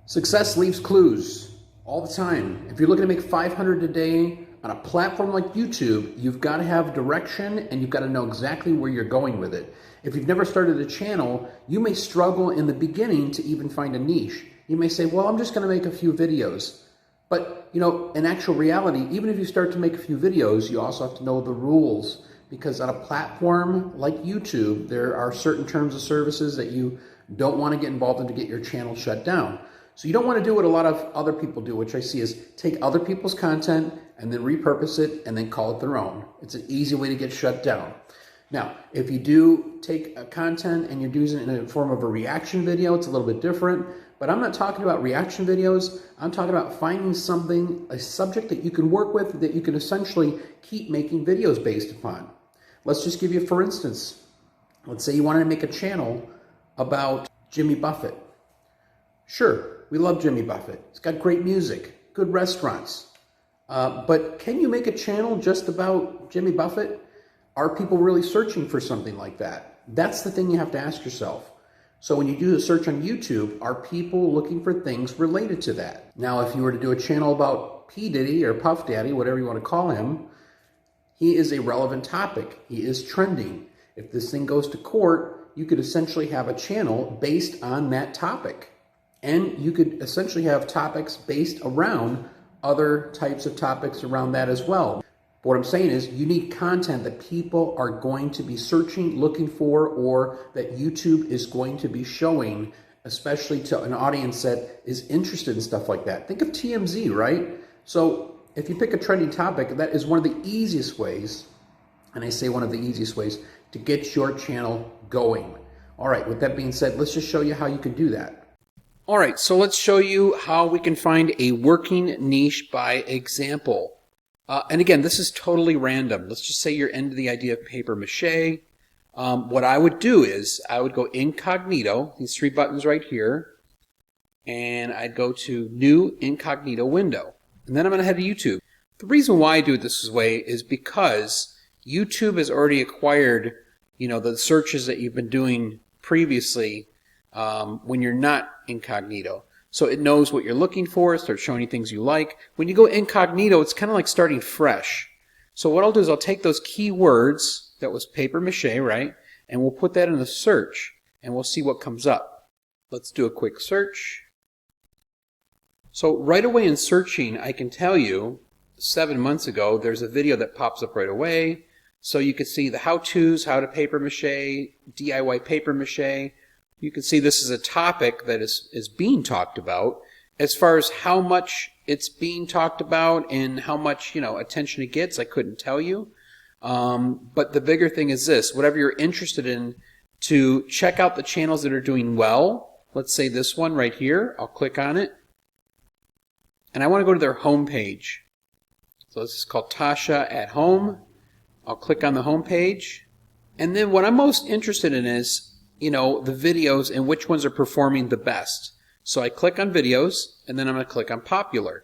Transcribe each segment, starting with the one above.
Success leaves clues all the time. If you're looking to make 500 a day on a platform like YouTube, you've got to have direction and you've got to know exactly where you're going with it. If you've never started a channel, you may struggle in the beginning to even find a niche. You may say, well, I'm just going to make a few videos. But, in actual reality, even if you start to make a few videos, you also have to know the rules, because on a platform like YouTube, there are certain terms of services that you don't want to get involved in to get your channel shut down. So you don't want to do what a lot of other people do, which I see is take other people's content and then repurpose it and then call it their own. It's an easy way to get shut down. Now, if you do take a content and you're using it in a form of a reaction video, it's a little bit different. But I'm not talking about reaction videos. I'm talking about finding something, a subject that you can work with, that you can essentially keep making videos based upon. Let's just give you, for instance, let's say you wanted to make a channel about Jimmy Buffett. Sure. We love Jimmy Buffett. He's got great music, good restaurants. But can you make a channel just about Jimmy Buffett? Are people really searching for something like that? That's the thing you have to ask yourself. So when you do a search on YouTube, are people looking for things related to that? Now, if you were to do a channel about P. Diddy or Puff Daddy, whatever you want to call him, he is a relevant topic. He is trending. If this thing goes to court, you could essentially have a channel based on that topic. And you could essentially have topics based around other types of topics around that as well. But what I'm saying is you need content that people are going to be searching, looking for, or that YouTube is going to be showing, especially to an audience that is interested in stuff like that. Think of TMZ, right? So if you pick a trending topic, that is one of the easiest ways, and I say one of the easiest ways, to get your channel going. All right, with that being said, let's just show you how you can do that. All right, so let's show you how we can find a working niche by example. And again, this is totally random. Let's just say you're into the idea of paper mache. What I would do is I would go incognito, these three buttons right here, and I'd go to new incognito window. And then I'm going to head to YouTube. The reason why I do it this way is because YouTube has already acquired, the searches that you've been doing previously when you're not incognito. So it knows what you're looking for, it starts showing you things you like. When you go incognito, it's kind of like starting fresh. So what I'll do is I'll take those keywords, that was paper mache, right? And we'll put that in the search, and we'll see what comes up. Let's do a quick search. So right away in searching, I can tell you, 7 months ago, there's a video that pops up right away. So you can see the how-tos, how to paper mache, DIY paper mache. You can see this is a topic that is being talked about. As far as how much it's being talked about and how much attention it gets, I couldn't tell you. But the bigger thing is this: whatever you're interested in, to check out the channels that are doing well. Let's say this one right here. I'll click on it, and I want to go to their home page. So this is called Tasha at Home. I'll click on the home page, and then what I'm most interested in is the videos and which ones are performing the best. So I click on videos, and then I'm going to click on popular.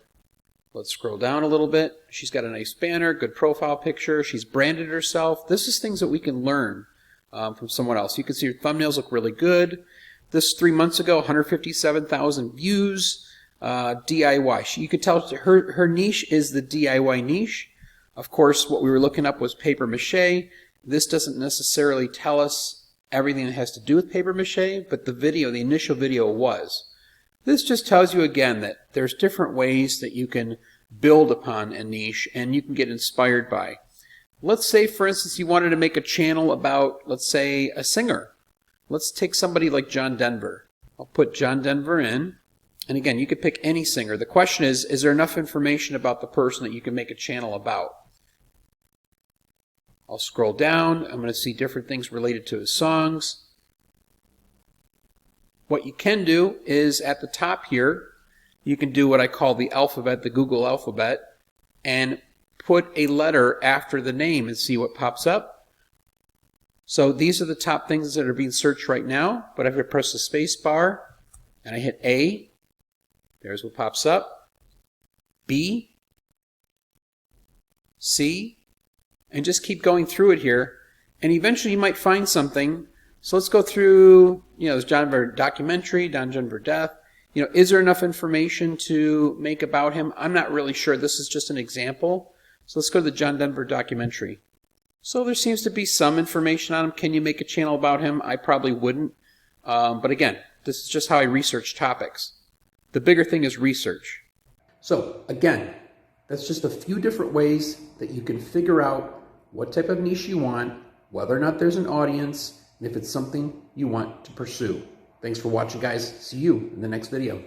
Let's scroll down a little bit. She's got a nice banner, good profile picture. She's branded herself. This is things that we can learn from someone else. You can see her thumbnails look really good. This 3 months ago, 157,000 views. DIY. You could tell her niche is the DIY niche. Of course, what we were looking up was paper mache. This doesn't necessarily tell us everything that has to do with paper mache, but the initial video was. This just tells you again that there's different ways that you can build upon a niche and you can get inspired by. Let's say, for instance, you wanted to make a channel about, let's say, a singer. Let's take somebody like John Denver. I'll put John Denver in. And again, you could pick any singer. The question is there enough information about the person that you can make a channel about? I'll scroll down. I'm going to see different things related to his songs. What you can do is at the top here, you can do what I call the alphabet, the Google alphabet, and put a letter after the name and see what pops up. So these are the top things that are being searched right now, but if I press the space bar and I hit A, there's what pops up. B, C, and just keep going through it here, and eventually you might find something. So let's go through, there's John Denver documentary, John Denver death. Is there enough information to make about him? I'm not really sure. This is just an example. So let's go to the John Denver documentary. So there seems to be some information on him. Can you make a channel about him? I probably wouldn't. But again, this is just how I research topics. The bigger thing is research. So again, that's just a few different ways that you can figure out what type of niche you want, whether or not there's an audience, and if it's something you want to pursue. Thanks for watching, guys. See you in the next video.